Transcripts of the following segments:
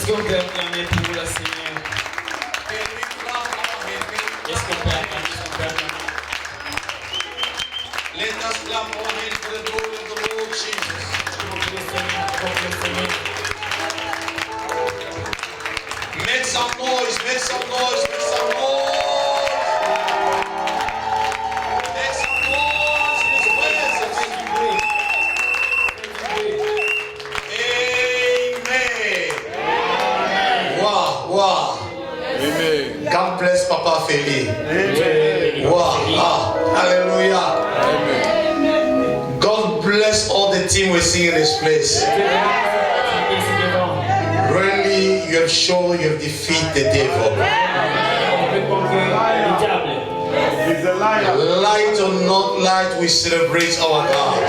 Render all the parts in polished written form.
Est-ce qu'on peut acclamer pour le Seigneur? Est-ce qu'on peut acclamer? Let us clap our hands for the glory of the Lord Jesus. Make some noise, make some noise, make some noise. Make some noise in His presence. Amen. Wow, wow. Amen. God bless Papa Feli. Amen. Wow. Hallelujah. Amen. God bless all the team we're seeing in this place. Really, you have shown you have defeated the devil. He's a liar. Light or not light, we celebrate our God.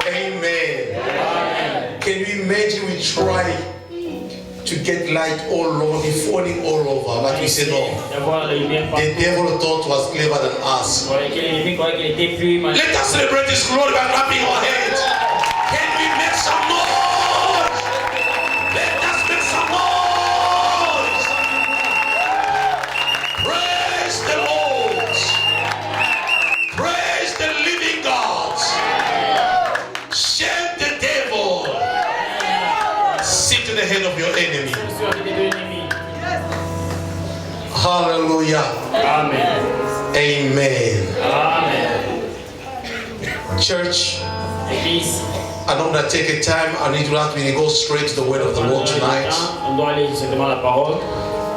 Amen. Can you imagine we try to get light all over, be falling all over, but we say no. The devil thought was clever than us. Let us celebrate His glory by clapping our hands. Can we make some noise? Let us make some noise. Praise the Lord. Praise the living God. Shame the devil. Sit to the head of your enemy. Hallelujah. Amen. Amen. Amen. Church, Église, I don't want to take a time. I need to let me go straight to the word of the Lord tonight. on doit aller directement à la parole.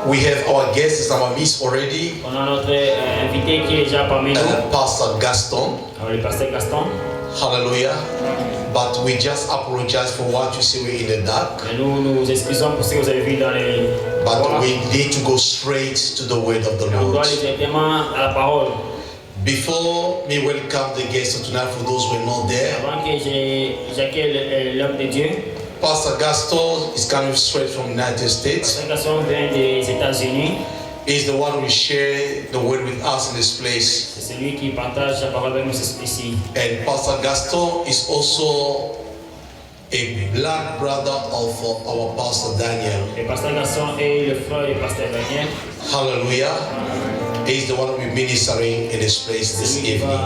We have our guests, our miss already. On a notre invité qui est déjà parmi nous, Pastor Gaston. le pasteur Gaston. Hallelujah. But we just apologize for what you see we're in the dark. Et nous nous excusons pour ce que vous avez vu dans les. But we need to go straight to the word of the On doit Lord. aller directement à la parole. Before me welcome the guests of tonight, for those who are not there, Avant que j'accueille l'homme de Dieu, Pastor Gaston is coming straight from the United States. pasteur Gaston vient des États-Unis. He's the one who share the word with us in this place. C'est celui qui partage la parole avec nous ici. And Pastor Gaston is also a blood brother of our Pastor Daniel. Le pasteur Gaston est le frère du pasteur Daniel. Hallelujah. He's the one who will be ministering in this place this Celui qui evening. va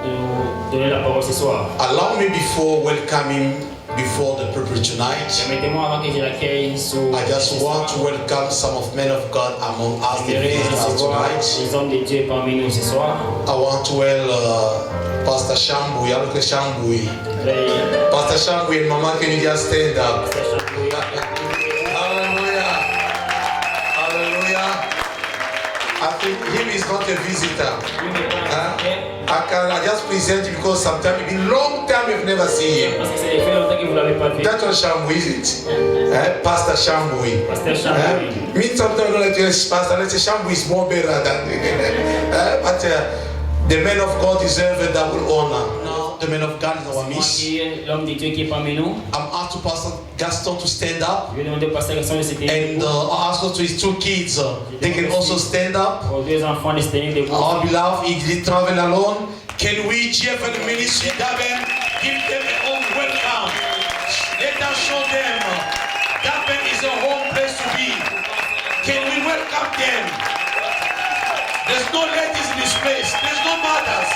nous donner la parole ce soir. Allow me before welcoming before the pulpit tonight. Permettez-moi avant que je l'accueille sur. I just want to welcome some of men of God among us, the visitors tonight. Les hommes de Dieu parmi nous ce soir. I want to Pastor Shambui. I look at Shambui. Pastor Shambui and Mama, can you just stand up? Hallelujah. Hallelujah. I think him is not a visitor. I just present you because sometimes it's been a long time we've never seen him. That's what Shambui is it? Pastor Shambui. Me sometimes I don't like to say Pastor. Let's say Shambui is more better than but the men of God deserve a double honor. Now the men of God is our miss. L'homme de Dieu qui est parmi nous. I'm asked to Pastor Gaston to stand up. Je vais demander au pasteur Gaston de se tenir And debout. also to his two kids, they can also stand up. Aux deux enfants de se tenir debout. Our beloved, he did travel alone. Can we cheer for the ministry, Daben? Give them a home welcome. Let us show them Daben is a home place to be. Can we welcome them? There's no ladies in this place. There's no mothers.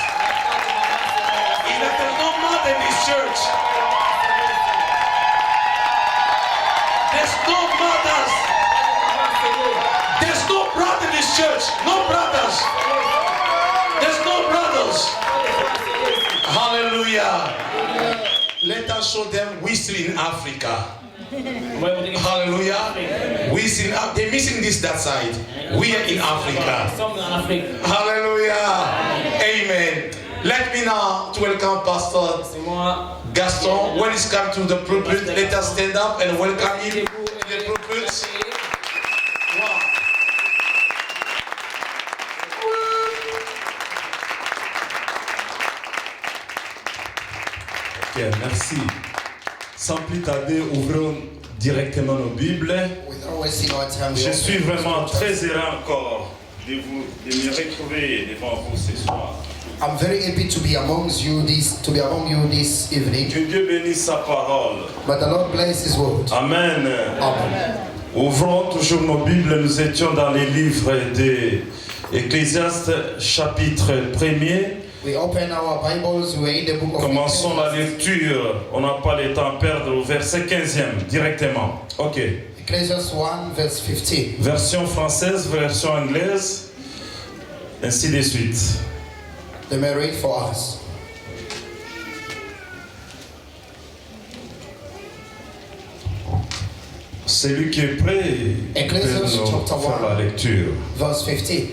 Is that there's no mother in this church? There's no mothers. There's no brother in this church. No brothers. There's no brothers. Hallelujah. Let us show them we still in Africa. Hallelujah. We still they're missing this that side. We are in Africa. Hallelujah. Amen. Let me now to welcome Pastor Gaston. When he's come to the pulpit, let us stand up and welcome him to the pulpit. Wow. Ok, merci. Sans plus tarder, ouvrons directement nos Bibles. Je suis vraiment très heureux encore de me retrouver devant vous ce soir. I'm very happy to be amongst you this evening. Que Dieu bénisse sa parole. But the Lord bless His word. Amen. Amen. Ouvrons toujours nos Bibles. Nous étions dans les livres d'Ecclésiaste, chapitre 1er. We open our Bibles. We are in the book of Commençons la Ecclesiastes. lecture. On n'a pas le temps à perdre au verset 15e directement. Ok. Ecclesiastes 1 verse 15. Version française, version anglaise, ainsi de suite. Let me read for us. Celui qui est prêt peut Ecclesiastes nous chapter faire 1. la lecture. Verse 15.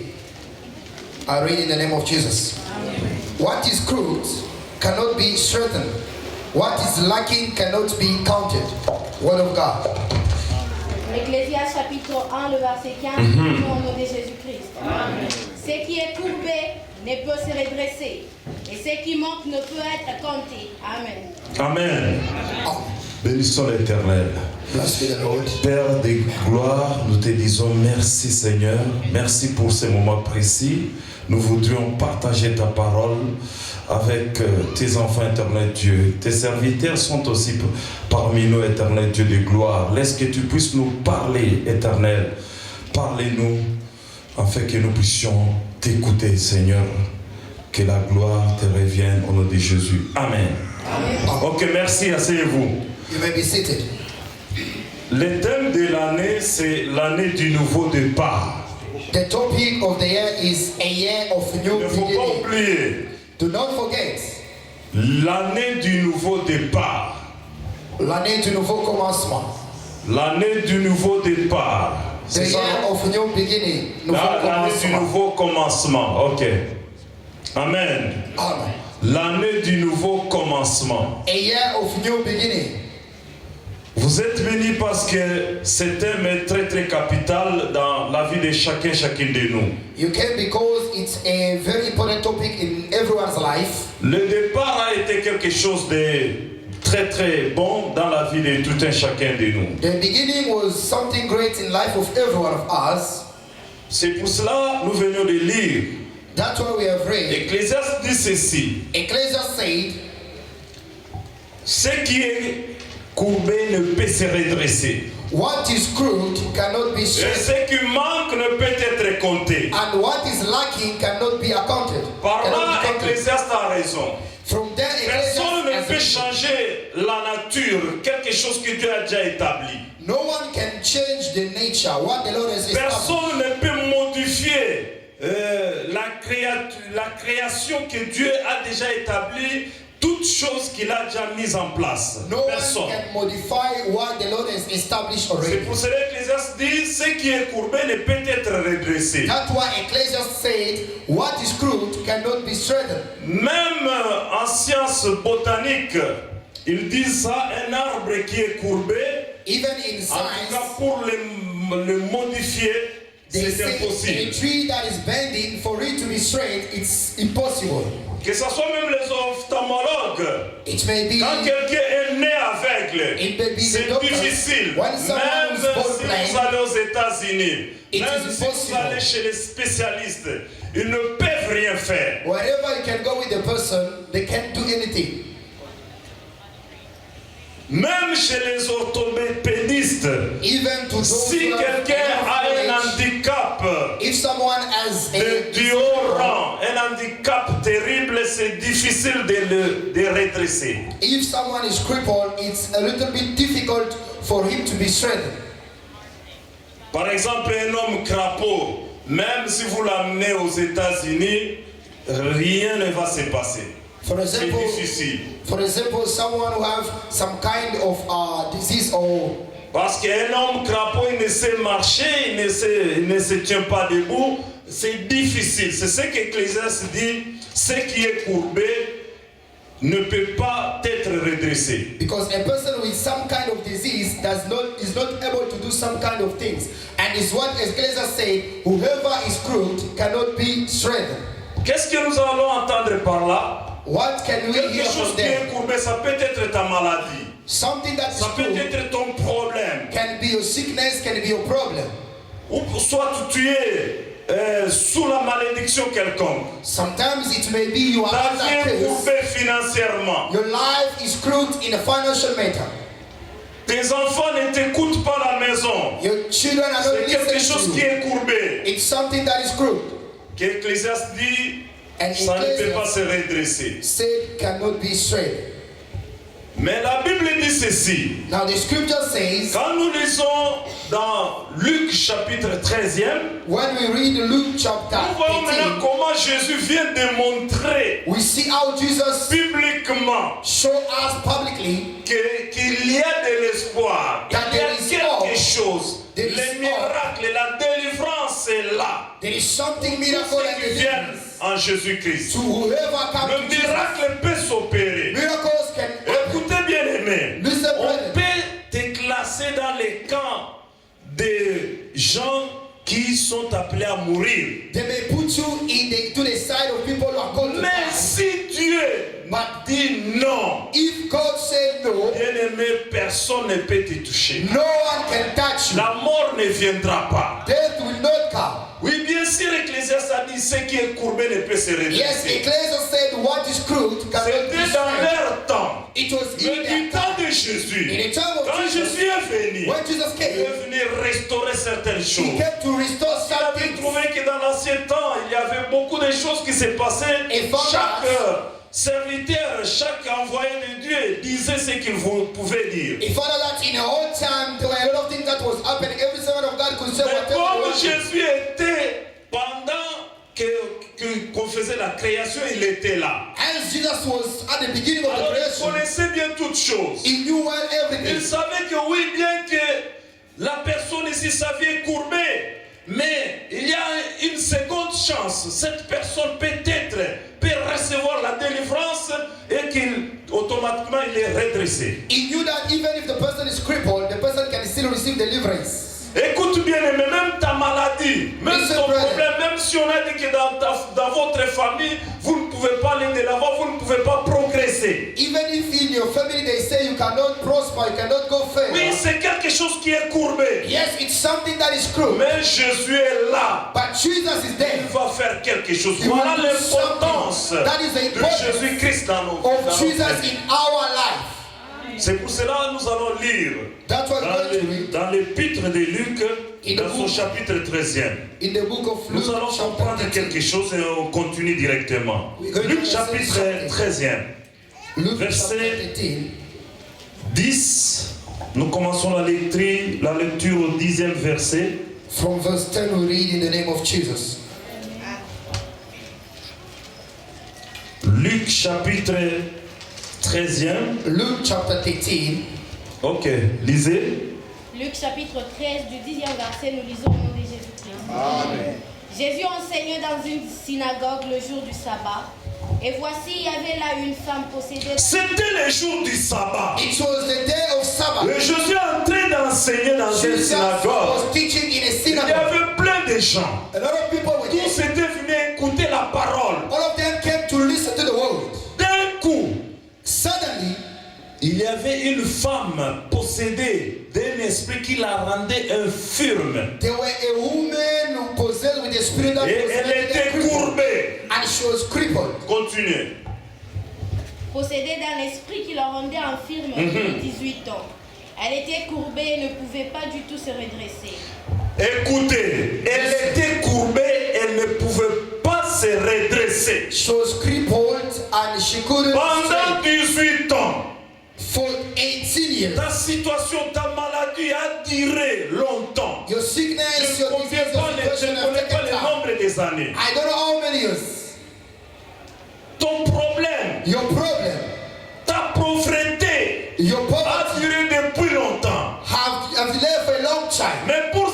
I read in the name of Jesus. What is crooked cannot be straightened. What is lacking cannot be counted. Word of God. Ecclésiaste chapitre 1, le verset 15, au nom de Jésus-Christ. Ce qui est courbé ne peut se redresser, et ce qui manque ne peut être compté. Amen. Amen. Bénissons l'Éternel. Blessed be the Lord. Père des gloires, nous te disons merci Seigneur. Merci pour ce moment précis. Nous voudrions partager ta parole avec tes enfants, éternel Dieu. Tes serviteurs sont aussi parmi nous, éternel Dieu de gloire. Laisse que tu puisses nous parler, éternel. Parlez-nous afin que nous puissions t'écouter, Seigneur. Que la gloire te revienne au nom de Jésus. Amen. Ok, merci, asseyez-vous. You may be seated. Le thème de l'année, c'est l'année du nouveau départ. The topic of the year is a year of Il new ne faut pas beginning. oublier Do not forget, l'année du nouveau départ. l'année du nouveau commencement. L'année du nouveau départ. The C'est ça, year non? of new beginning. Nouveau L'année du commencement. nouveau commencement. Ok. Amen. Amen. L'année du nouveau commencement. A year of new beginning. Vous êtes bénis parce que ce thème est très très capital dans la vie de chacune de nous. You can because it's a very important topic in everyone's life. Le départ a été quelque chose de très très bon dans la vie de tout un chacun de nous. The beginning was something great in life of every one of us. C'est pour cela que nous venons de lire. That's why we have read. Ecclésiaste dit ceci. Ecclesiastes said, Ce qui est courbé ne peut se redresser. what is crooked cannot be Et straight, ce qui manque ne peut être compté. and what is lacking cannot be accounted. Par Cannot là, be counted. Ecclésiaste a raison. From there, Personne ne peut Ecclesiastes has- changer la nature, quelque chose que Dieu a déjà établi. no one can change the nature, what the Lord has established. Personne ne peut modifier la création que Dieu a déjà établie, toutes choses qu'il a déjà mises en place. No Personne. one can modify what the Lord has established C'est already. pour cela que l'Ecclésiaste dit ce qui est courbé ne peut être redressé. That's why Ecclesiastes said, what is crooked cannot be straightened. Même en sciences botaniques, ils disent ça, un arbre qui est courbé, Even in en tout cas science, pour le modifier, they c'est say a impossible. tree that is bending, for it to be straight, it's impossible. Que ce soit même les ophtalmologues, It may be, quand quelqu'un est né aveugle, It may be the c'est doctor. difficile. When someone Même is born si blind, vous allez aux États-Unis, it même is si vous impossible. allez chez les spécialistes, ils ne peuvent rien faire. wherever you can go with the person, they can't do anything. Même chez les orthopédistes, Even to those si who have quelqu'un a un enough knowledge, handicap if someone has du haut rang, un handicap terrible, c'est difficile de redresser. if someone is crippled, it's a little bit difficult for him to be straightened. Par exemple, un homme crapaud, même si vous l'amenez aux États-Unis, rien ne va se passer. For C'est example, difficile. someone who have some kind of disease or Parce qu'un homme crapaud, il ne sait marcher, il ne se tient pas debout. C'est difficile. C'est ce qu'Ecclésiaste dit. Ce qui est courbé ne peut pas être redressé. because a person with some kind of disease is not able to do some kind of things, and is what Ecclesiastes said, whoever is crooked cannot be straightened. Qu'est-ce que nous allons entendre par là? What can we Quelque hear chose from qui est them? courbé, ça peut être ta maladie. Something that is Ça peut crooked être ton problème. can be your sickness, can be your problem. Ou soit tu es sous la malédiction quelconque. Sometimes it may be you are Ta under vie est curse. courbée financièrement. Your life is screwed in a financial matter. Tes enfants ne t'écoutent pas à la maison. Your children are not C'est quelque chose listening qui to you. est courbé. It's something that is screwed. Qu'Ecclésiaste dit, And ça ne peut pas Ecclesiastes se redresser. said cannot be straight. Mais la Bible dit ceci. Now the scripture says, Quand nous lisons dans Luc chapitre 13e, when we read Luke chapter nous voyons maintenant 18, comment Jésus vient démontrer we see how Jesus publiquement show us publicly qu'il y a de l'espoir, That il y a there is quelque hope. chose. There is Les hope. miracles, la délivrance est là. there is something Tous miracle ceux and qui viennent deliverance en Jésus-Christ. to whoever comes Le to Jesus. miracle peut s'opérer. Miracles can happen. Écoutez bien aimé, Listen, on brethren. peut te classer dans les camps des gens qui sont appelés à mourir. They may put you to the side of people who are called to Mais die. si Dieu m'a dit non, If God said no, bien-aimé, personne ne peut te toucher. no one can touch you. La mort ne viendra pas. Death will not come. Oui, bien sûr, Ecclésiaste a dit ce qui est courbé ne peut se Yes, redresser. Ecclesiastes said what is screwed cannot be C'était dans straight. leur temps. It was Mais in du their temps time. de Jésus, In the time of quand Jesus, Jésus est venu, when Jesus il came, est venu restaurer certaines he choses. came to restore Il avait something. trouvé que dans l'ancien temps, il y avait beaucoup de choses qui se passaient. Et found Chaque out- serviteur, chaque envoyé de Dieu disait ce qu'il pouvait dire. He found out that in the old time there were a lot of things that was happening. Every servant of God could say Mais whatever he comme wanted. Jésus était, pendant qu'on faisait la création, il était là. As Jesus was at the beginning of the Alors il creation, connaissait bien toutes choses. he knew well Il everything. savait que oui, bien que la personne ici, sa vie est courbée, mais il y a une seconde chance. Cette personne peut-être peut recevoir la délivrance et qu'il automatiquement il est redressé. He knew that even if the person is crippled, the person can still receive deliverance. Écoute bien, mais même ta maladie, même Listen, ton brother. problème, même si on a dit que dans votre famille, vous ne pouvez pas aller de l'avant, vous ne pouvez pas progresser. Even if in your family they say you cannot prosper, you cannot go Oui, further. c'est quelque chose qui est courbé. Yes, it's something that is true. Mais Jésus est là. But Jesus is Il there. va faire quelque chose. He Voilà will do l'importance something. That is the de importance Jésus-Christ dans nos of dans nos Jesus vies. in our life. C'est pour cela que nous allons lire That's what we're going to read dans l'épître de Luc, In the dans son book- chapitre 13e. in the book of Nous Luke, allons comprendre chapter 13. quelque chose et on continue directement. We're going to Luc listen chapitre something. 13e, Luke verset- chapter 13. 10. Nous commençons la lecture au 10e verset. From verse 10 we read in the name of Jesus. Luc chapitre 13e. Luke chapter 13. Ok, lisez. Luc chapitre 13 du 10e verset, nous lisons au nom de Jésus-Christ. Jésus enseignait dans une synagogue le jour du sabbat. Et voici, il y avait là une femme possédée. C'était le jour du sabbat. It was the day of Sabbath. Et Jésus est en train d'enseigner dans une Jesus synagogue. was teaching in a Il y synagogue. avait plein de gens. A lot of people were Tous there. étaient venus écouter la parole. All of them came to listen to the word. D'un coup, Suddenly, il y avait une femme possédée d'un esprit qui la rendait infirme. there were a woman who possessed with the spirit that Et was elle making her était crippled. courbée. And she was crippled. Continuez. Possédée d'un esprit qui la rendait infirme depuis 18 ans. Elle était courbée et ne pouvait pas du tout se redresser. Écoutez, elle était courbée, elle ne pouvait pas se redresser. She was crippled and she couldn't Pendant stand 18 ans, for 18 years. ta situation, ta maladie a duré longtemps. Your sickness, Je your ne connais disease, pas your les, je situation ne have connais pas taken le time. nombre des années. I don't know how many years. Ton problème, Your problem, ta pauvreté your a poverty duré depuis longtemps. have lived for a long time. Mais pour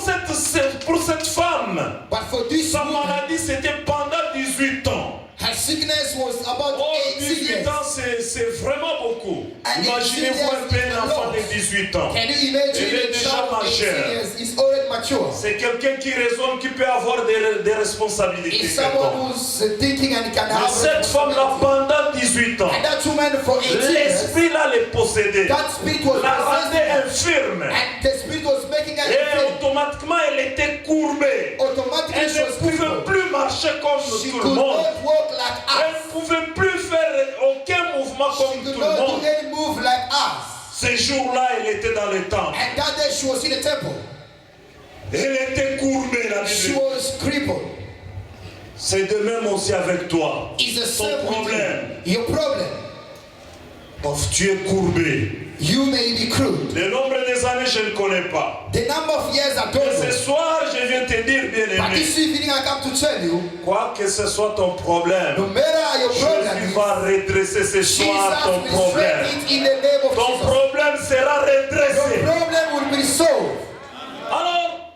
cette femme, But for this sa woman, maladie c'était pendant 18 ans. her sickness was about Oh, 18 18 years. ans, c'est vraiment beaucoup. And Imaginez-vous 18 un peu un years enfant is de 18 ans. Can you imagine Elle est a déjà child of 18 majeure. years is already mature? C'est quelqu'un qui raisonne, qui peut avoir des responsabilités. It's cet someone homme. who's thinking and can Mais have cette femme-là, responsibility. pendant 18 ans, And that woman for 18 years, l'esprit-là les possédait. that spirit was La rendait possessed infirme. and the spirit was making her Et infirm. automatiquement, elle était courbée. Automatically Elle she ne was pouvait marcher comme She tout le could monde. not walk like Elle us. ne pouvait plus faire aucun mouvement She comme could tout le not monde. do any move like us. Ces jours-là, elle était dans le temple. And that day she was in the temple. Elle était courbée, la She Bible. was crippled. C'est de même aussi avec toi. It's the Ton same with problème. you. Your problem. Tu es courbé. You may be crude. Le nombre des années, je ne connais pas. The number of years I don't Mais ce know. soir, je viens te dire, bien But aimé, this evening I come to tell you, quoi que ce soit ton no problème, matter your Jésus problem, va redresser ce soir ton Jesus will problème. straighten it in the name of Ton Jesus. problème sera Your redressé. problem will be solved. Alors,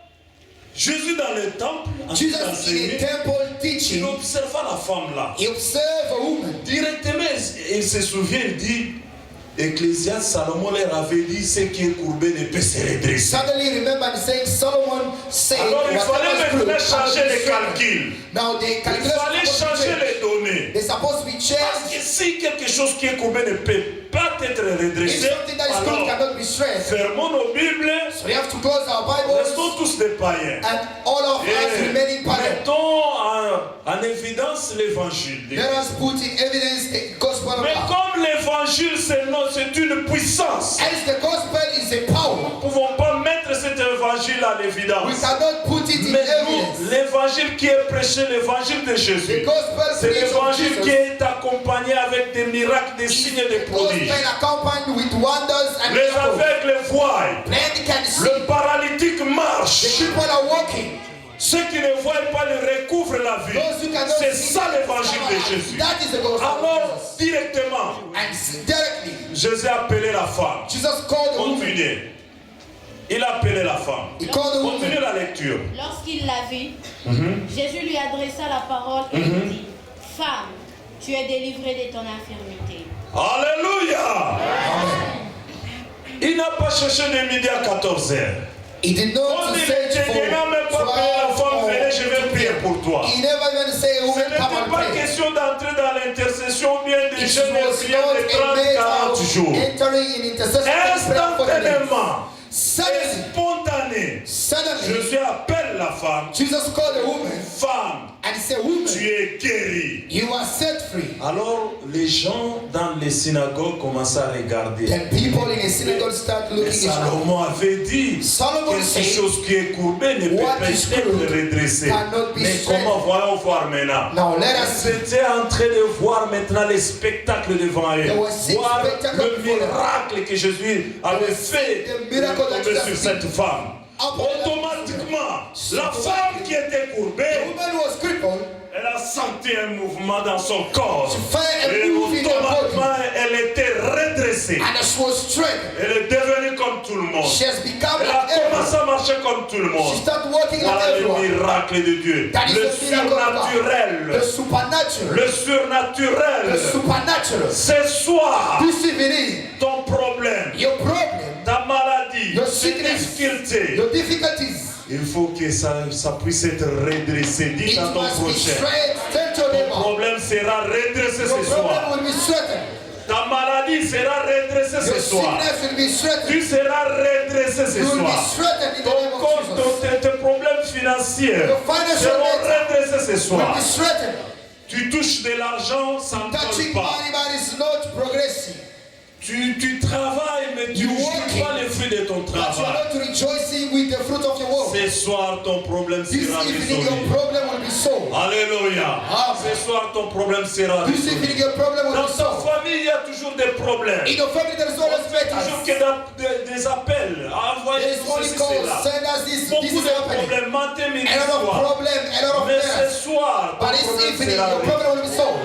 Jésus dans le temple, en train Jesus in the d'enseigner, temple il teaching, observa la femme là. he observed a woman. Directement, il se souvient, il dit, Ecclésiaste, Salomon leur avait dit, ce qui est courbé ne peut se redresser. Suddenly remember saying Solomon said, Alors il fallait whatever maintenant is good, changer les straightened. calculs. Now the Il fallait calculation changer les données. they're supposed to be Parce changed. que si quelque chose qui est courbé ne peut pas être If redressé, something that is good alors cannot be strengthened, fermons nos Bibles, so we have to close our Bibles restons tous des païens. and all of us Et remaining pagans. mettons en évidence l'évangile. Let us put in evidence the gospel of Mais God. comme l'évangile c'est une puissance, As the gospel is a power, nous ne pouvons pas mettre cet évangile à we l'évidence. cannot put it in Mais evidence. nous, l'évangile qui est prêché, l'évangile de The Jésus, gospel c'est preached of l'évangile qui Jesus est accompagné avec des miracles, des is signes et des the prodiges. gospel accompanied with wonders and Les miracles. aveugles voient, Many can see. le paralytique The marche. people are walking. Ceux qui ne voient pas le recouvrent la vie. Those who cannot C'est see, ça l'évangile de Jésus. that is the gospel of Alors, Jesus. directement, And directly, Jésus a appelé la femme. Jesus called the woman. Continuez. Il a appelé la femme. He called the Continuez woman. la lecture. Lorsqu'il la vit, Jésus lui adressa la parole et lui dit, Femme, tu es délivrée de ton infirmité. Alléluia. Il n'a pas cherché de midi à 14h. He did not On dit, search for il n'a même pas appelé la femme, 12 venez, je vais prier pour toi. He never even say, Ce woman, n'était come and pas pray. question d'entrer dans l'intercession ou bien de It jeûner was prier not de a 30, matter 40 of jours. entering in intercession and prayer for the days. Instantanément, Suddenly, spontané, suddenly, Jésus appelle la femme. Jesus called the woman Femme, and he said, woman, tu es guérie. you are set free. Alors les gens dans les synagogues commencent à regarder. Then people in the synagogue start Et looking at her. Salomon avait dit Solomon quelque said, chose qui est courbé ne peut what pas is être crooked redressé. cannot be Mais straightened. comment voyons voir maintenant? Now let us see. C'était en train de voir maintenant les spectacles devant eux. There were six Voir spectacles le before them. miracle que Jésus avait fait the miracle that tomber Jesus sur did. cette femme. Automatiquement, la femme qui était The courbée, woman who was crippled, elle a senti un mouvement dans son corps. she felt a Et move in her body automatiquement, elle était redressée. and she was strengthened. Elle est devenue comme tout le monde. She has become Elle a like everyone. commencé à marcher comme tout le She monde. started walking like Voilà le everyone. miracle de Dieu. That is Le the miracle of God. surnaturel. The supernatural. Le surnaturel. The supernatural. Ce soir, This evening, ton problème, your problem, ta maladie, your tes sickness, difficultés, your difficulties, il faut que ça puisse être redressé. Dis it à ton must be prochain. straight. Tell your Ton neighbor. problème sera redressé Your ce soir. problem will be straightened. Ta maladie sera redressée Your ce soir. sickness will be straightened. Tu seras redressé ce You will be soir. straightened in the Ton name of compte, Jesus. tes problèmes financiers Your financial seront matter redressés ce will soir. be straightened. Tu touches de l'argent, ça ne Touching colle pas. money, but it's not progressing. Tu travailles, mais tu You ne working, jouis pas les fruits de ton But you're travail. not rejoicing with the fruit of your work. Ce soir, ton problème This sera evening, résolu. your problem will be solved. Alléluia. Amen. Ce soir, ton problème sera This résolu. evening, your problem will Dans be ta solved. famille, il y a toujours des problèmes. In your family, there is always Toujours matters. que des appels à There envoyer is only ceci, calls, cela. send us this Beaucoup is de happening. problèmes, matin, midi, A lot of soir. problems, a lot of Mais matters. ce soir, ton But this problème evening, sera your résolu. problem will be solved.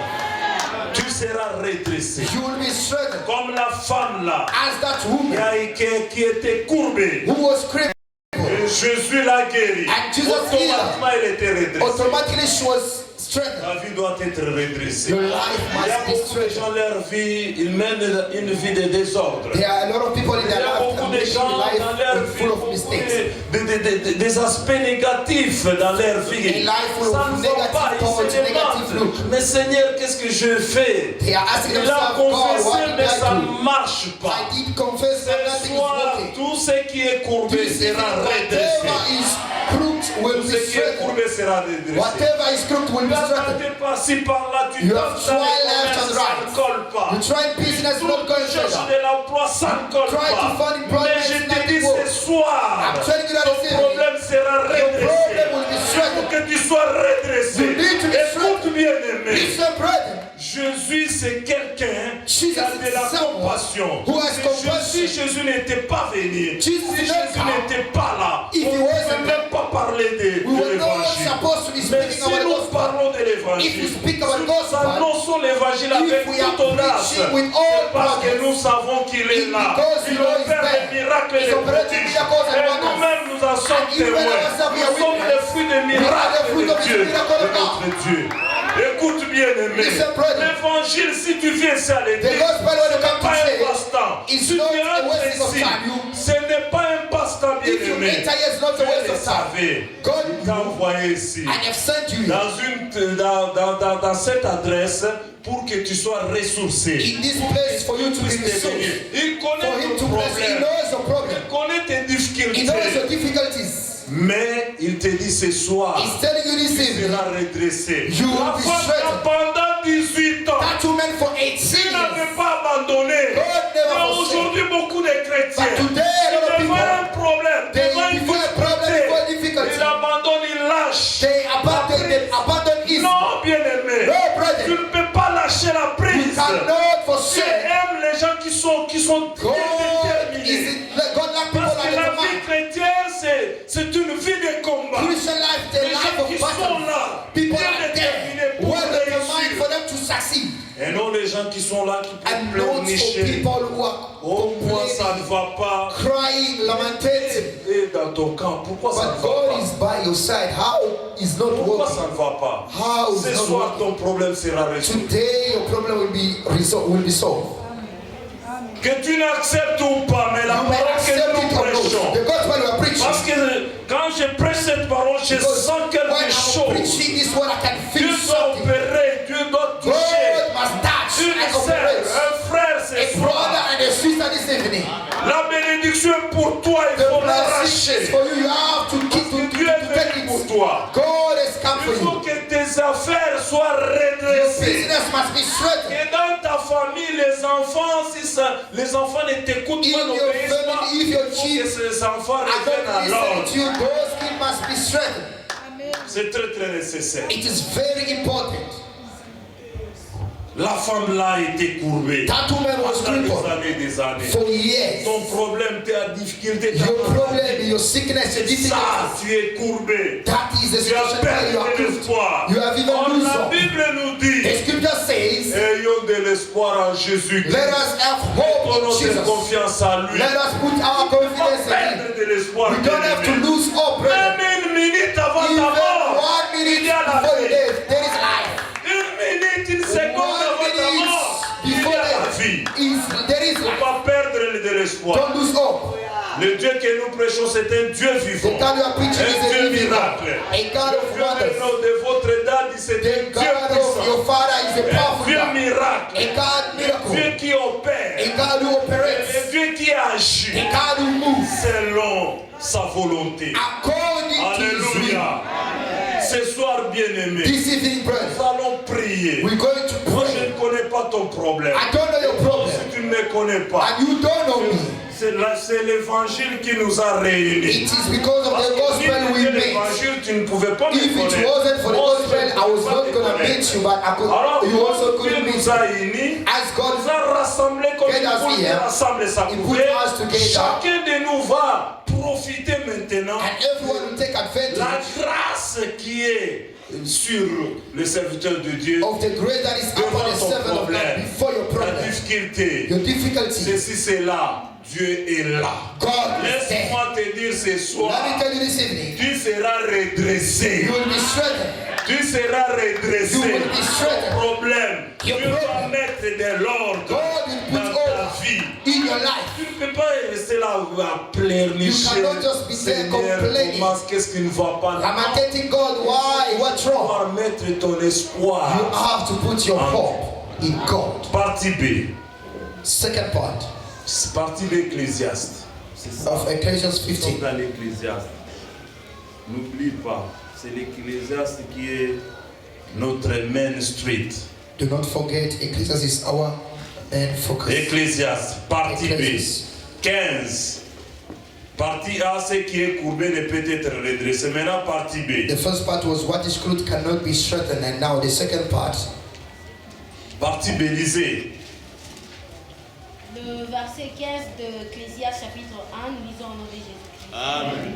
Tu seras redressé. You will be strengthened. Comme la femme là, As that woman qui était courbée. who was crippled, Et Jésus l'a guérie. And Jesus Automatiquement, elle était redressée. automatically she was strengthened. Ta vie doit être redressée. Your life Il y a must be beaucoup de strengthened. gens, leur vie, ils mènent une vie de désordre. There are a lot of people in Il y their a life beaucoup that de make gens dans leur life vie, full of beaucoup mistakes. des aspects négatifs dans leur A vie. life full Ça of ne va negative pas, thoughts, ils se negative demandent, look. mais Seigneur, qu'est-ce que je fais? They are asking Il a themselves, God, confessé, what did mais I ça do? ne marche pas. I did confess that Ce nothing is soir, working. tout ce qui est courbé This evening, sera redressé. whatever is crooked will Tout be ce qui est straightened. courbé sera redressé. Whatever is crooked will Tu be as straightened. tenté par-ci par-là, tu You have tentes dans les tried left commerces, and ça right. ne colle pas. You try business, not going Tu cherches further. de l'emploi, ça ne colle Try to pas. find employment, Mais je it's te not dis work. ce soir, I'm telling you that ton this evening, problème sera your problem redressé. will be Il faut straightened. que tu sois redressé. You need to be Écoute bien aimé. Listen, brethren. Jésus, c'est quelqu'un qui Jesus a de la is someone compassion. who has Si compassion. Jésus n'était pas venu, Jesus si did Jésus not come. n'était pas là, If on he ne wasn't pouvait même pas parler de We were not l'évangile. supposed to be Mais speaking si about the nous gospel. parlons de If l'évangile, we speak about si nous gospel, annonçons l'évangile if avec we are toute audace, preaching with all c'est parce que boldness, nous savons qu'il est it's là. because Il we know opère he's des there. miracles et He's des operating prodiges. miracles and Et wonders. nous-mêmes, nous en sommes And even témoins. ourselves, we are Nous sommes les witnesses. fruits des We are the miracles fruit de of the Dieu, miracle de of God. notre Dieu. Écoute bien aimé, Listen, brother. l'évangile, si tu viens ici à The l'église, gospel when you ce come n'est pas to un say passe-temps. it's Si tu not a entres wasting of ici, time. ce n'est pas un passe-temps bien If you aimé. enter here, it's not a Dieu waste le of time. savait. God Il t'a envoyé ici. I have sent you Dans cette adresse pour que tu sois ressourcé. in this place for you to be resourced. Il For connaît him ton to bless. He problème. knows your problem. Il connaît tes He knows difficultés. your difficulties. Mais il te dit ce soir, He's telling you this tu evening. seras redressé. You will La be femme straightened. pendant 18 ans, That woman for 8 tu years. n'avais pas abandonné. God never Mais forsake. aujourd'hui, beaucoup de chrétiens, But today, a lot of devant people, un problème, they devant une before a problem, before a difficulty, il abandonne, il lâche. they abandon easy. Non, bien-aimé, No, tu brother. ne peux pas lâcher la You prise. cannot Tu forsake. aimes les gens qui sont God déterminés. God like people Parce que like la the vie man. chrétienne, c'est une vie de combat. Christian life, the Les life gens of qui sont battle. là, People bien are déterminés there, pour well determined réussir. for them to succeed. Et non les gens qui sont là qui And peuvent not for pleurnicher. people who are Oh, moi ça ne complaining, va pas. crying, lamenting. Et dans ton camp, pourquoi ça ne But va God pas? is by your side. How is not Pourquoi working? ça ne va pas? How is Ce not soir, working? ton problème sera résolu. Today your problem will be solved. Que tu n'acceptes ou pas, mais la You may parole que accept nous it or prêchons. not. The gospel we are preaching. Parce que quand je prêche cette parole, je Because sens when quelque I'm chose. preaching this word, I can Dieu feel doit something. opérer, Dieu doit toucher. God must touch Une and sœur, operate. un frère, A c'est brother ça. and a sister this evening. La bénédiction est pour toi, il The faut blessing l'arracher. is for you. You have to keep Que to Dieu est take venu pour it. toi. God has come for Il faut you. que tes affaires soient Your redressées. business must be straightened. Et dans ta famille, les enfants, si les enfants ne t'écoutent In pas, your n'obéissent pas, family, if your il faut que children ces enfants I reviennent à don't listen l'ordre. to you. Those kids must be strengthened. C'est très très nécessaire. It is very important. La femme là était courbée. That woman was Pendant crippled des années. for years. Ton problème, ta difficulté, ta Your problem, maladie. your sickness, your Ça, difficulties. tu es courbé. That is the Tu as situation where you are perdu crippled. l'espoir. You have even Or lose la hope. Bible nous The dit, scripture says, ayons de l'espoir en Jésus-Christ. let us have hope Mettons in notre Jesus. confiance en lui. Let us put our Pas confidence in perdre Him. de l'espoir. We don't have to bien-aimé. lose hope, brother. Même une minute avant ta Even mort, 1 minute il y a la before you vie. live, there is life. Une minute, une seconde 1 avant ta minute mort, il y before a la death, vie. there is Il ne faut life. pas perdre de l'espoir. Don't lose hope. Le Dieu que nous prêchons, c'est un Dieu The vivant. God you are preaching is Un a Dieu living God, miracle. a God Le of Dieu wonders. de votre date, c'est un The Dieu God of puissant. your father is a Un powerful Dieu God, miracle. a God miracle, Dieu qui opère. a God who operates, Un Dieu qui agit a God who moves selon sa volonté. according to His will. Alléluia. Ce soir, bien-aimé, This evening, nous brothers, allons prier. we're going to Moi, je pray. ne connais pas ton problème. I don't know your problem, Si tu ne me connais pas, and you don't know me. c'est l'évangile qui nous a It réunis. is because of Parce the que si gospel tu we étais made. l'évangile, tu ne pouvais pas me If it connaître. wasn't for the Moi, gospel, je ne I was pouvais not pas te going to connaître. meet you, but Alors, you also Dieu couldn't meet nous a me. unis, As God nous a rassemblés comme Get une us poule here. rassemble sa He put couvée. us together. Chacun de nous va profiter maintenant and everyone will take la advantage grâce qui est sur le serviteur de Dieu. of the grace that is upon the Devant ton servant of God problème, before your ta problem, difficulté, your difficulty. ceci, c'est là. Dieu est là. God is there. Laisse-moi te dire ce soir, Let me tell you this evening, tu seras redressé. you will be strengthened. Tu seras redressé. You will be straightened. Problème. Dieu Your va problem. mettre de l'ordre God will dans put ta order vie. in your life. Tu ne peux pas rester là à pleurnicher. You cannot just be there Seigneur, complaining. comment, qu'est-ce qui ne va pas? Lamenting God, why? What's Tu wrong? dois mettre ton You espoir. have to put your hope in God. Partie B. Second part Partie B Ecclésiaste. C'est ça. of Ecclesiastes Nous sommes 15. dans l'Ecclésiaste. N'oublie pas, c'est l'Ecclésiaste qui est notre main street. Do not forget, Ecclesiastes is our main focus. Ecclésiaste, partie B. Ecclésiaste. 15. Partie A, ce qui est courbé ne peut être redressé. Maintenant, partie B. The first part was what is crooked cannot be straightened, and now the second part. Partie B, lisez. Le verset 15 de Ecclésiaste chapitre 1, nous lisons au nom de Jésus-Christ. Amen.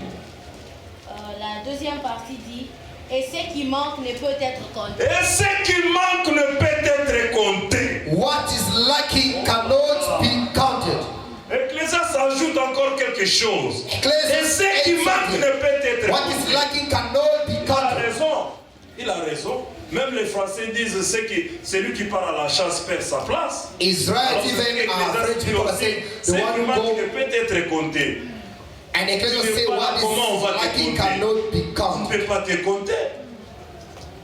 La deuxième partie dit, et ce qui manque ne peut être compté. Et ce qui manque ne peut être compté. What is lacking cannot be counted. Ecclésiaste ajoute encore quelque chose. Et Ecclesiastes ce qui adds manque something. ne peut être What compté. is lacking cannot be Il a counted. raison. Il a raison. Même les Français disent celui qui part à la chasse perd sa place. Israel, Alors, even French people are saying ce the qui one who manque go ne peut être compté. and Ecclesiastes say what Comment on va is te lacking compter? cannot be On ne counted. peut pas te compter.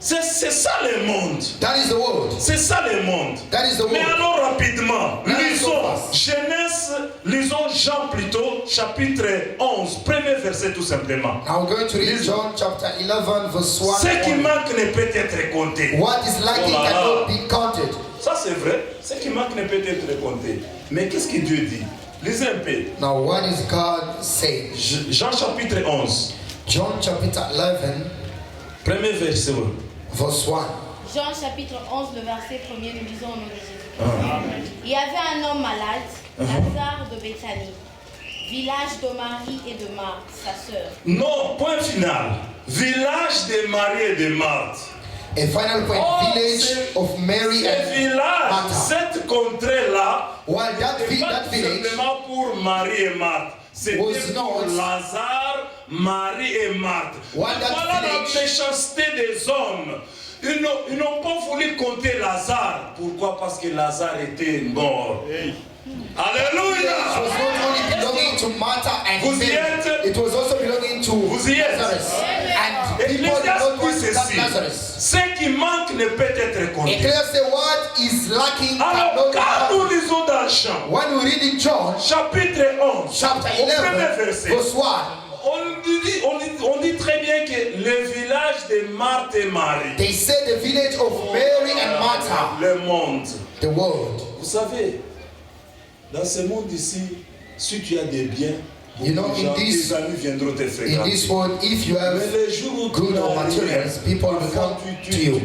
C'est ça le monde. That is the word. C'est ça le monde. That is the Mais word. alors rapidement, That is lisons so fast. Genèse, lisons Jean plutôt, chapitre 11, premier verset tout simplement. Now we're going to read John chapter 11 verse 1. Ce qui only. manque ne peut être compté. What is lacking Oh là là. cannot be counted. Ça c'est vrai, ce qui manque ne peut être compté. Mais qu'est-ce que Dieu dit? Lisez un peu. Now what is God saying? Jean chapitre 11, John chapter 11 premier verset. verse 1. Jean chapitre 11, le verset 1er, nous lisons au nom de Jésus-Christ. Il y avait un homme malade, Lazare de Béthanie, village de Marie et de Marthe, sa sœur. Non, point final. Village de Marie et de Marthe. A final point, Oh, village c'est- of Mary Ce and village, Martha. cette contrée-là, While that, n'était pas tout village simplement pour Marie et Marthe. C'était was pour not- Lazare, Marie et Marthe. While that Voilà village- la méchanceté des hommes. Ils n'ont pas voulu compter Lazare. Pourquoi? Parce que Lazare était mort. Alléluia! it was not only belonging to Martha and Vous y Mary, êtes? it was also belonging to Vous y êtes? Lazarus. And people did Ecclésiaste not want dit to cut ceci. Lazarus. Ce qui manque ne peut être compté. Ecclesiastes say what is lacking Alors, cannot be quand nous counted. lisons dans Jean, When we read in John chapitre 11, chapter au premier 11 verset, verse 1, on dit très bien que le village de Marthe et Marie, they say the village of Mary and Martha, le monde. the world. Vous savez, dans ce monde ici, si tu as des biens, You know, beaucoup de in gens, this- tes amis viendront te In fréquenter. this world, if you Mais have les jours où tu good or n'as materials, rien, people will parfois come tu to you.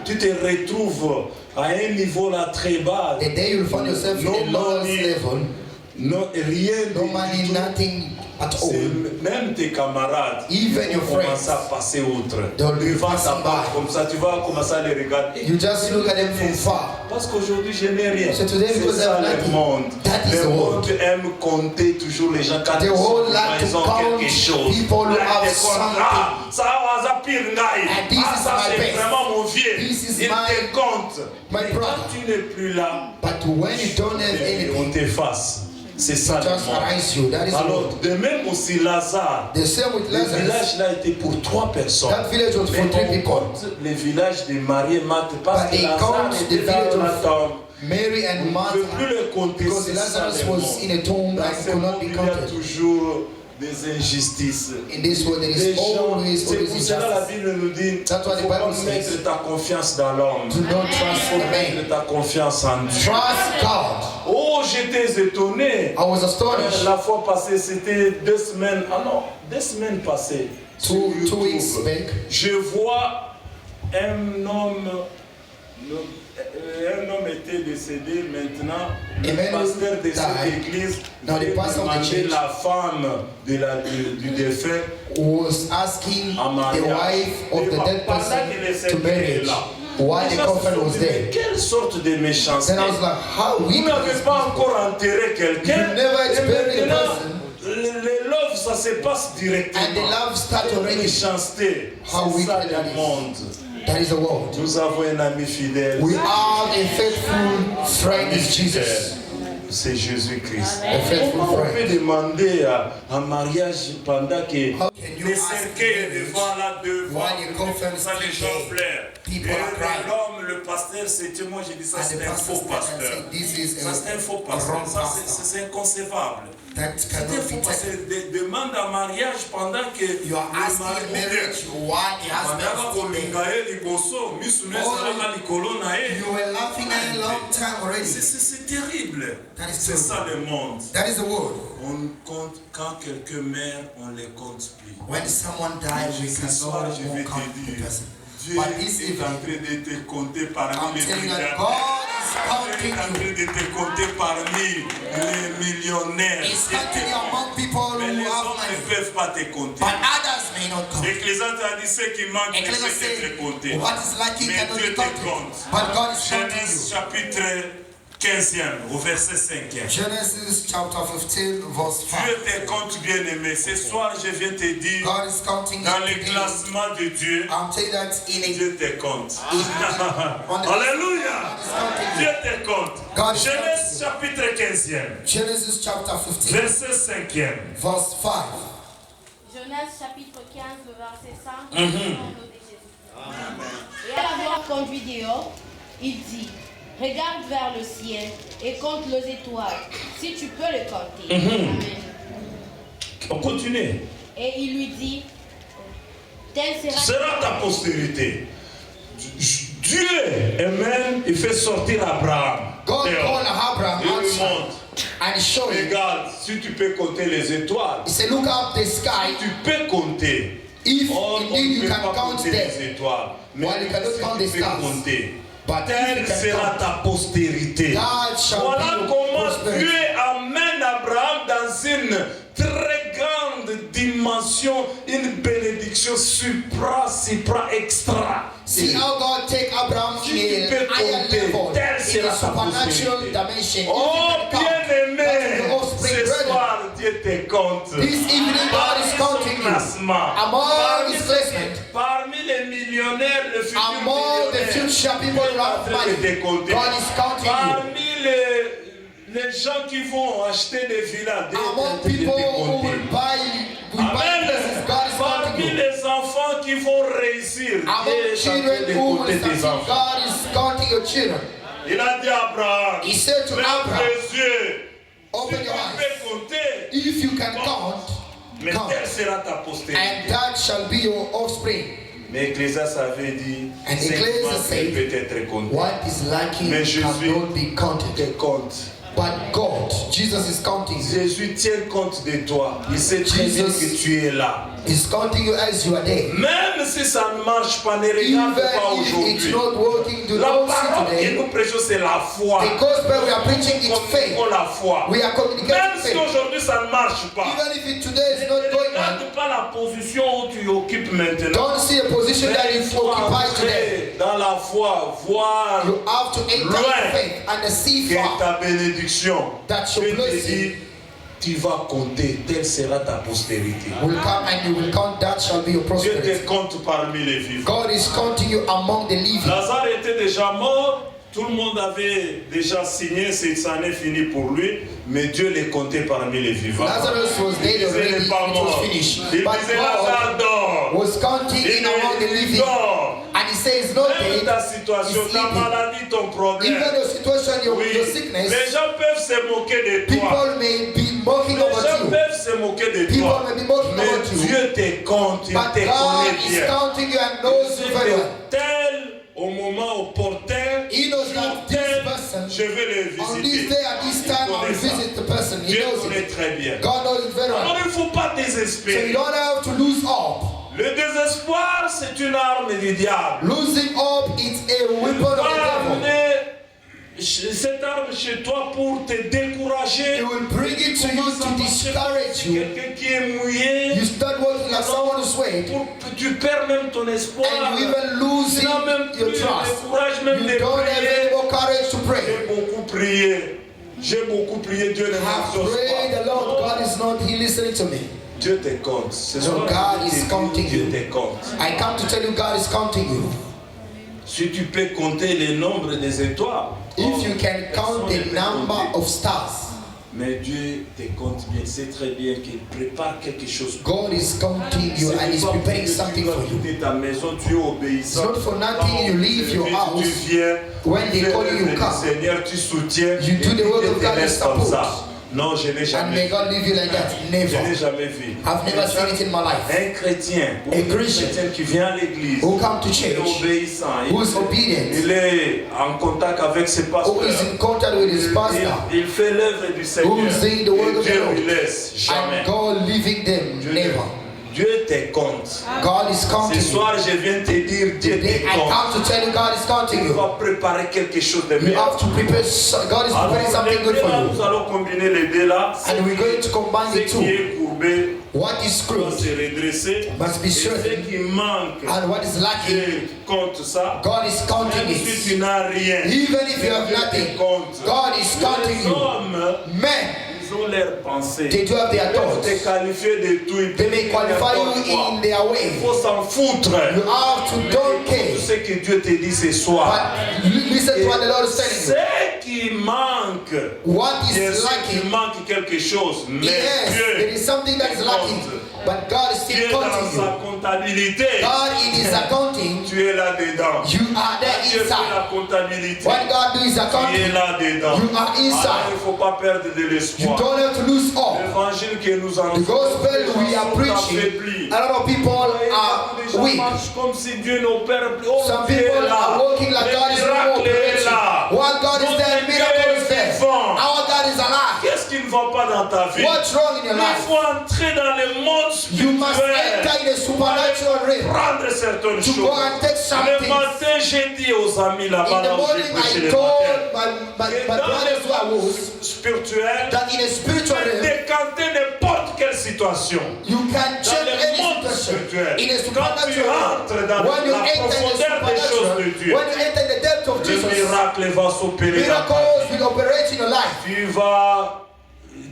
te retrouves à un niveau là très bas. The day you'll find yourself in No the lowest money, level, non, rien no du money, tout. nothing at C'est all. même tes camarades, Even your vont commencer friends, à passer outre. they'll be Devant ta passing porte by. comme ça, tu vas commencer à les regarder. You just look at them from far. Parce qu'aujourd'hui, je n'ai rien. So today, C'est because ça I'm le lucky. monde. That is Le the monde world. aime compter toujours les gens quand The ils whole sont like ils to ont count quelque chose. people who Là, have ils te comptent, something. ah, ça va pire ngai. And this Ah, is ça my c'est best. vraiment mon vieux. This is Il my- te compte. my Mais brother. quand tu n'es plus là, But when you don't have on anything, t'efface. C'est ça le just monde. arise you. That is the Alors, world. de même aussi Lazare. The same with Le Lazarus. village là était pour 3 personnes. That village was Mais for 3 on people. compte le village de Marie et Marthe parce But que they Lazare count the était dans village la of tombe. Mary and On ne Martha, peut plus le compter. because c'est ça, Lazarus le was monde. in a tomb Dans and ce could not monde, be il y a counted. toujours des injustices. In this world, there Les is gens, always c'est pour cela la injustice. Bible nous dit, That's what the il ne faut pas Bible says. mettre ta confiance dans l'homme. Do not trust the man. Mettre ta confiance en Dieu. Trust God. Oh, j'étais étonné. I was astonished. La fois passée, c'était 2 semaines. Ah non, 2 semaines passées. sur 2 weeks YouTube. back, Je vois un homme était décédé maintenant. Le Amen. pasteur de Died. cette église Now the voulait pastor of the demander church la femme du défunt was asking à the mariage. wife of the dead Pendant person qu'il est to marriage là. while Les the gens se coffin sont was dit, there. quelle sorte de méchanceté. Then I was like, how Vous wicked n'avez is pas people? encore enterré quelqu'un. You never Et buried a maintenant, person. les love, ça se passe directement. And the love start Quelle already. méchanceté. How C'est ça wicked that le is. monde. That is the word. Nous avons un ami fidèle. We have a faithful friend in Jesus. C'est Jésus-Christ. A faithful On peut friend. demander un mariage pendant que How can you les ask cercueils marriage devant là devant. while you confess Ça les gens pleurent. Et people are crying? l'homme, le pasteur, c'était moi, j'ai dit ça, And c'est the un pastor faux stand and pasteur. say, this is Ça, c'est un faux a pasteur. wrong Ça, pastor. c'est inconcevable. That C'est un cannot faux be pasteur. taken. Demande un mariage pendant que You are asking marriage while the husband is still there. You were laughing at a long time already. C'est terrible. That is C'est terrible. ça le monde. That is the word. On compte quand quelqu'un meurt, on les compte plus. When someone dies, we Ce can soir, no je vais more te count the dire, person. Dieu But this est en evening, train de te compter parmi I'm les telling you that milliardaires. God is Dieu est counting en train you. de te compter parmi les millionnaires. He's counting you among people Mais who les have autres ne money. peuvent pas te compter. But others may not count. Ecclésiaste a dit ce qui manque ne peut Ecclesiastes être says, compté. what is lacking Mais cannot Dieu be te counted. compte. But God is counting Genèse you. chapitre 15e, au verset 5e. Genesis chapter 15, verse Dieu 5. te compte, bien-aimé. Ce soir, je viens te dire, God is counting dans you le today. classement de Dieu, I'm telling you that in a Dieu te compte. on the Alléluia. God is counting Dieu you. te compte. God is Genèse chapitre 15e, Genesis chapter 15, verset 5e. verse 5. Genèse chapitre 15, le verset 5. Au nom de Jésus. Et à l'avoir conduit dehors, il dit, regarde vers le ciel et compte les étoiles, si tu peux les compter. Amen. On continue. Et il lui dit, telle sera Sera ta postérité. Dieu, Amen, il fait sortir Abraham. God dehors. called Abraham Il lui outside montre. and showed him. Regarde, si tu peux compter les étoiles, He said, look up the sky. tu peux compter. If On indeed ne you peut can pas count compter them, les étoiles. Mais while you cannot si count tu the peux stars, compter, but telle if you sera can count, ta postérité. that shall Voilà be your comment prosperity. Dieu amène Abraham dans une très grande dimension, une bénédiction supra, extra. See how God take Abraham Si tu in peux a higher compter, level, telle in sera a ta supernatural postérité. dimension. Oh If you can count, bien-aimé, that is your offspring, ce brethren. soir Dieu te compte. This evening God is counting you. Among his placement, Parmi les millionnaires, le futur among the millionnaire, future people who have money, God is counting you. parmi les gens qui vont acheter des villas, Among people who will buy places, God is parmi counting you. les enfants qui vont réussir, Among Dieu est en train children de who compter will tes succeed, enfants. God is counting your children. Il a dit à Abraham, He said to lève Abraham, les yeux, open si your tu eyes. peux compter, If you can count, mais count, telle sera ta postérité. and that shall be your offspring. Mais Ecclésiaste avait dit, And ce qui Ecclésiaste manque said, peut être compté. What is lacking Mais Jésus cannot be counted. te compte. But God, Jesus is counting you. Jésus tient compte de toi. Il sait très bien Jesus que tu es là. He's counting you as you are there. Même si ça ne marche pas, ne Even regarde pas if it's aujourd'hui. not working, do La not see parole que today. nous prêchons, c'est la foi. The gospel we are preaching is faith. Communiquons la foi. We are Même communicating si faith. aujourd'hui ça ne marche pas, Even if it today is ne not going on, regarde pas la position où tu occupes maintenant. don't see a position that Mais you il faut occupy entrer today. dans la foi, voir You have to enter loin in faith and see que far. ta bénédiction. That your Dieu te blessing dit, tu vas compter, telle sera ta postérité. will come and you will count. That shall be your Dieu prosperity. te compte parmi les vivants. God is counting you among the living. Lazare était déjà mort, tout le monde avait déjà signé, ça en est fini pour lui, mais Dieu les comptait parmi les vivants. Lazarus was Il dead disait, already, il n'est it pas was mort. finished. Il But disait, God Lazare dort. was counting in among the Il living. dort. And he says, no Même ta dead, situation, is ta sleeping. maladie, ton problème. Even your situation, your Oui, sickness, les gens peuvent se moquer de toi. people may be mocking Les gens about you. peuvent se moquer de People toi. may be mocking Mais about you. Dieu te compte, il But te God connaît is bien. counting you and knows C'est you very well. tel au moment opportun, He knows that jour this tel, person, je vais le on this visiter. day at this time, I will visit the person. He Dieu knows connaît it. très bien. God knows it very Alors well. il ne faut pas So you désespérer. don't have to lose hope. Le désespoir, c'est une arme du diable. Losing hope is a weapon of Va the devil. amener cette arme chez toi pour te décourager. It will bring it to you to discourage you. Quelqu'un qui est mouillé, You start working like someone who's sweat, pour que tu perds même ton espoir. and you even losing Tu n'as même your plus trust. le courage même de You don't have prier. any more courage to pray. J'ai beaucoup prié. J'ai beaucoup prié. Dieu ne I have m'exauce prayed pas. the Lord. God is not he listening to me. Dieu te compte. Ce So soir, God je te is dis, counting Dieu you. te compte. I come to tell you God is counting you. Si tu peux compter le nombre des étoiles. If you can count the number of stars, mais Dieu te compte bien, c'est très bien qu'il prépare quelque chose. God is counting you and is preparing something for you. Tu ta maison, tu es obéissant. It's not for nothing you leave your house. Tu viens, when they call you, you come. Seigneur, tu soutiens. You do the work of God and support. Non, je n'ai And jamais may vu. God leave you like that. Je Never. n'ai jamais vu. I've never seen it in my life. Un chrétien, A Christian qui vient à l'église, who come to il est church, obéissant, who is obedient, il est en contact avec ses who pasteurs. is in contact with his pastor, Il fait l'œuvre du Seigneur. who is doing the work Et of the Dieu Lord, ne laisse jamais. and God leaving them. Never. Dieu te compte. God is Ce counting you. soir, je viens te dire, Dieu Today te I compte. come to tell you God is counting Il you. va préparer quelque chose de You meilleur. have to prepare. God is Alors, preparing something good for nous you. allons combiner les deux là. And we're going to combine Ce the qui two. est courbé What is doit screwed se redresser. must be Et ce straightened. qui manque, And what is lacking, Dieu compte ça. God is counting Même si it. tu n'as rien, Even if you have Dieu nothing, te compte. God is counting Les you. hommes, Men, ils ont leurs pensées. they do have their Ils peuvent te thoughts. qualifier de tout. Ils They peuvent may dire qualify n'importe you quoi. in their Il way. faut s'en foutre. You have to don't Tout care. ce que Dieu te dit ce soir. But listen to what the Lord is telling you. Ce qui manque, What bien is sûr qu'il lacking, manque quelque chose, mais yes, there Dieu is something that is lacking. But God is Dieu still dans counting sa you. comptabilité, God in His accounting, tu es là-dedans. you are there Dieu fait inside. la comptabilité, What God do is tu es accounting. là-dedans. You are Alors, inside. il ne faut pas perdre de You l'espoir. don't have to lose all. L'évangile que nous The annonçons, gospel we are preaching, affaibli. a lot of people are Les gens weak. marchent comme si Dieu n'opère plus. Oh, Some Dieu est people là. are walking like God is Le not miracle est operating. là. While God is there, Notre miracle Dieu is est there. vivant. Our God is alive. Qu'est-ce qui ne va pas dans ta vie? What's wrong in your Il life? faut entrer dans le monde You must spirituel. enter in the supernatural realm. Prendre certaines To choses. go and take some Le things. matin, j'ai dit aux amis là-bas, In the là où morning, j'ai prêché I le told matin, my que brothers who I dans le was monde spirituel, that in a spiritual realm, décanter n'importe quelle situation. you can Dans change le any monde situation. spirituel, In a quand tu supernatural entres realm, dans when you la enter in the profondeur des choses supernatural, de Dieu, when you enter in the depth of le Jesus, miracle va s'opérer dans ta miracles vie. will operate in your life.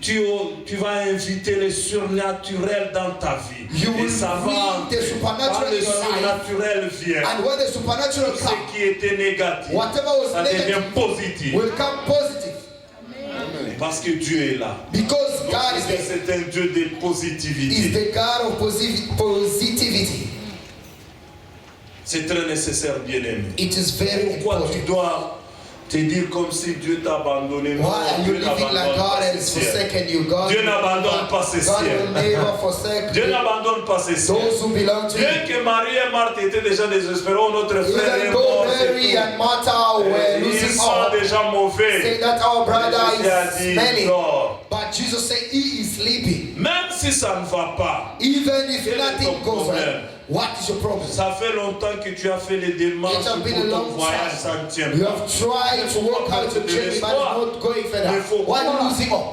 Tu vas inviter le surnaturel dans ta vie. You Et will ça va bring the entrer. supernatural Quand le in your life. surnaturel vient, And when the supernatural tout comes, ce qui était négatif, whatever was ça devient negative positif. will come positive. Parce que Dieu est là. Because God is there. C'est un Dieu de Is positivité. the God of positivity. C'est très nécessaire, bien-aimé. It is very Pourquoi tu important. dois te dire comme si Dieu t'a abandonné? Non, Why are you Dieu living like n'abandonne God pas has ses siens. forsaken you? God, Dieu n'abandonne pas ses God siens. will never forsake Dieu you. n'abandonne pas ses siens. Those who belong to Bien Him. que Marie et Marthe étaient déjà désespérés, oh, notre frère est Even though mort, c'est Mary tout. and Martha were Ils losing sont all, déjà mauvais. saying that our brother Jésus a is dit, smelling. dors. But Jesus said He is sleeping. Même si ça ne va pas, Even if Quel est nothing ton goes problème? well, what is your problem? ça fait longtemps que tu as fait les démarches It has pour been a ton long voyage time. centième. You have tried to work out your journey, but it's not going further. Mais faut Why croire. are you losing up?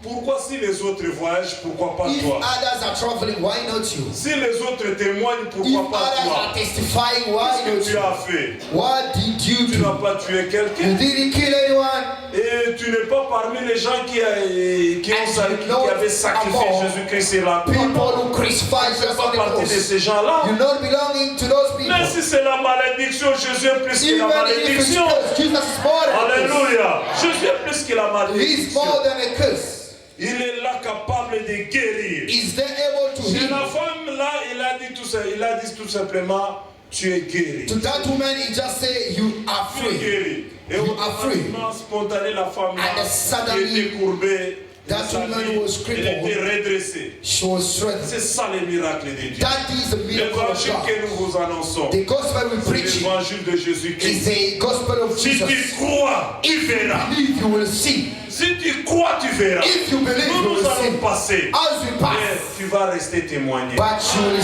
Pourquoi si les autres voyagent, pourquoi pas If toi? others are traveling, why not you? Si les autres témoignent, If pourquoi pas others toi? are testifying, why Qu'est-ce not que tu you? as fait? What did you Tu do? n'as pas tué You quelqu'un didn't kill anyone. et tu n'es pas parmi les gens qui And avaient sacrifié among Jésus-Christ sur la croix. People who crucified Tu ne fais Jesus pas on the partie de cross. ces gens-là. You're not belonging to those people. Mais si c'est la malédiction, Jésus est plus que la Even if it's malédiction. cursed, Jesus is more than a curse. Alléluia. Jésus est plus que la He's malédiction. more than a curse. Il est là capable de guérir. Is there able to Chez heal? la femme là, il a dit tout simplement, tu es guéri. To that woman, he just said, you are Tu es free. guéri. Et You are free. automatiquement, spontané, la femme là, And suddenly, qui était courbée, that sa woman vie, was elle crippled. était redressée. She was strengthened. C'est ça le miracle de Dieu. That is the miracle of L'évangile God. que nous vous annonçons, The gospel we c'est preach l'évangile de is Jésus-Christ. the gospel of Si tu Jesus. crois, tu verras. Believe, you will see. Si tu crois, tu verras. If you believe, you Nous will allons see. passer. As we Mais pass, tu vas rester témoigner. but you will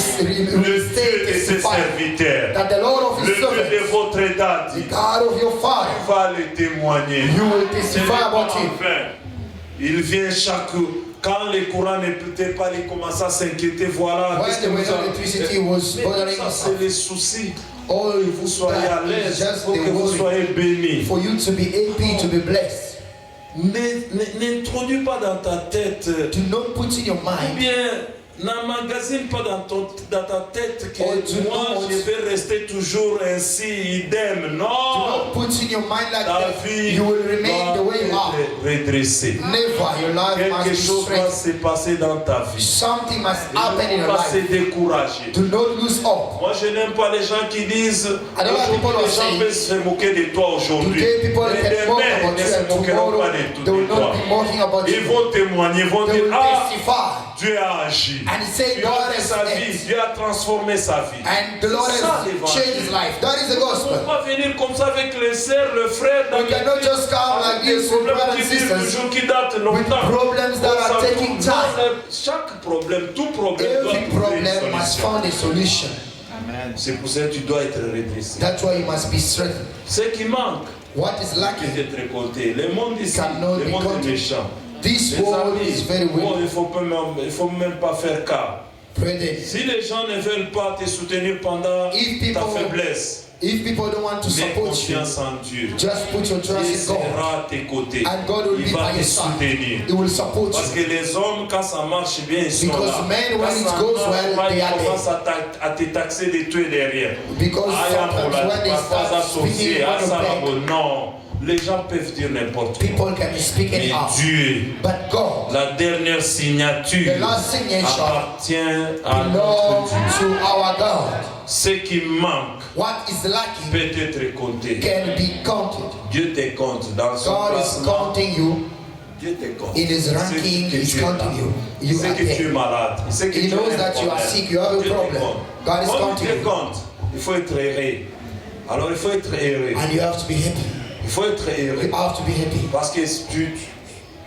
Le stay Dieu de ses testifying serviteurs, that the Lord of le His Dieu de servants, votre the date, God of your tu Father, vas le témoigner. you will Ce n'est testify pas about Him. enfin. Il vient chaque... Quand les courants ne peut pas, il commence à s'inquiéter. Voilà. When qu'est-ce que the nous weather allons- electricity was Mais bothering ça, us, c'est les soucis. all Que vous soyez à that is l'aise, just pour the que vous worry soyez bénis. for you to be happy, to be blessed. N'introduis pas dans ta tête, Do not put in your ou mind bien N'emmagasine pas dans ta tête que Oh, do moi not- je vais rester toujours ainsi, idem. Do Non! not put in your mind like Ta that. vie You will remain the doit way you are. être redressée. Never. Your life must Quelque be chose va straight. se passer dans ta vie. Something must Il happen in ne your faut pas se life. décourager. Do not lose hope. Moi, je n'aime pas les gens qui disent I don't like people who aujourd'hui, les are gens saying, peuvent se moquer de toi aujourd'hui. Today people Mais can mock demain, about ils ne you, se and moqueront tomorrow pas de they de will toi. not be mocking about Ils you. vont témoigner, ils vont They dire, will ah, testify. Dieu a agi. And he said, Dieu a God fait has sa vie, acted. Dieu a transformé sa vie. And the Lord C'est ça, has l'évangile. changed his life. That is the On ne gospel. peut pas venir comme ça avec les sœurs, le frère, dans We cannot just come avec like des this with problèmes brothers qui and durent sisters toujours, qui datent with longtemps. problems that are Ça taking tourne. time. Chaque problème, tout problème doit Every trouver une problem must solution. find a solution. C'est pour ça que tu dois être redressé. That's why you must be strengthened. Ce qui manque, What is c'est lacking? d'être récolté. Le monde ici, Cannot le be monde est conquered. méchant. This Les world amis, is very oh, weak. il faut même pas faire cas. Brethren, Si les gens ne veulent pas te soutenir pendant If ta people- faiblesse, if people don't want to mets support you, confiance en Dieu. just put your Il trust in God. sera à tes côtés. And God will Il be va by te your side. soutenir. He will support Parce you. que les hommes, quand ça marche bien, ils sont Because là. men, when Quand it ça goes marche well, pas, they ils are there. commencent à te taxer de tout et derrière. Because sometimes when they start speaking one of them, Non, les gens peuvent dire n'importe quoi. people can speak Mais anyhow. Dieu, But God la dernière signature The last signature appartient à notre belongs Dieu. to our God. Ce qui manque What is lacking peut être compté. can be counted. Dieu te compte dans son God is placement. counting you. Dieu te compte. In his Il sait ranking, que he's tu es là. counting you. Il You sait are que tu es there. malade. Il sait que He tu as knows un that you are problème. sick, you have a Dieu te problem. compte. God is Comme counting il te you. compte, il faut être heureux. Alors il faut être heureux. And you have to be happy. Il faut être heureux. You have to be happy. Parce que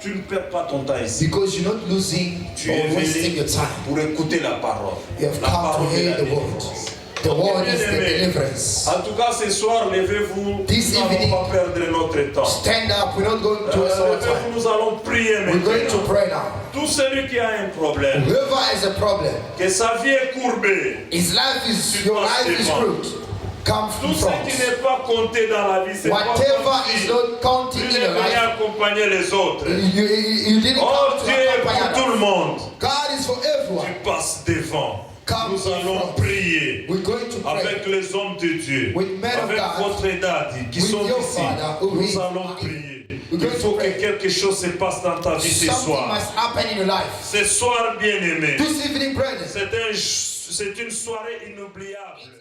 tu ne perds pas ton temps ici. Because you're not losing Tu es or wasting venu your time. pour écouter la parole. You have La come to parole de hear la the word. délivrance. The word is the Bien-aimés, deliverance. En tout cas, ce soir, levez-vous. This Nous evening, n'allons pas perdre notre temps. Stand up. We're not going to waste our Levez-vous, time. nous allons prier We're going to maintenant. pray now. Tout celui qui a un problème, Whoever has a problem, que sa vie est courbée, his life is, Tu your passes life is devant. crooked. Come tout from ce qui front. n'est pas compté dans la vie, c'est pas Whatever compté. is not counting Tu in your devrais life, accompagner les autres. you didn't Oh come to Dieu est accompany pour tout le others. monde. God is for Tu everyone. passes devant. Come Nous in allons front. prier We're going to pray. avec les hommes de Dieu, With men of avec God, votre daddy qui with sont your ici. father who is Nous allons here. prier. We're Il going faut to que pray. quelque chose se passe dans ta vie ce Something soir. must happen in your life. Ce soir, bien-aimé, This evening, brethren, c'est une soirée inoubliable.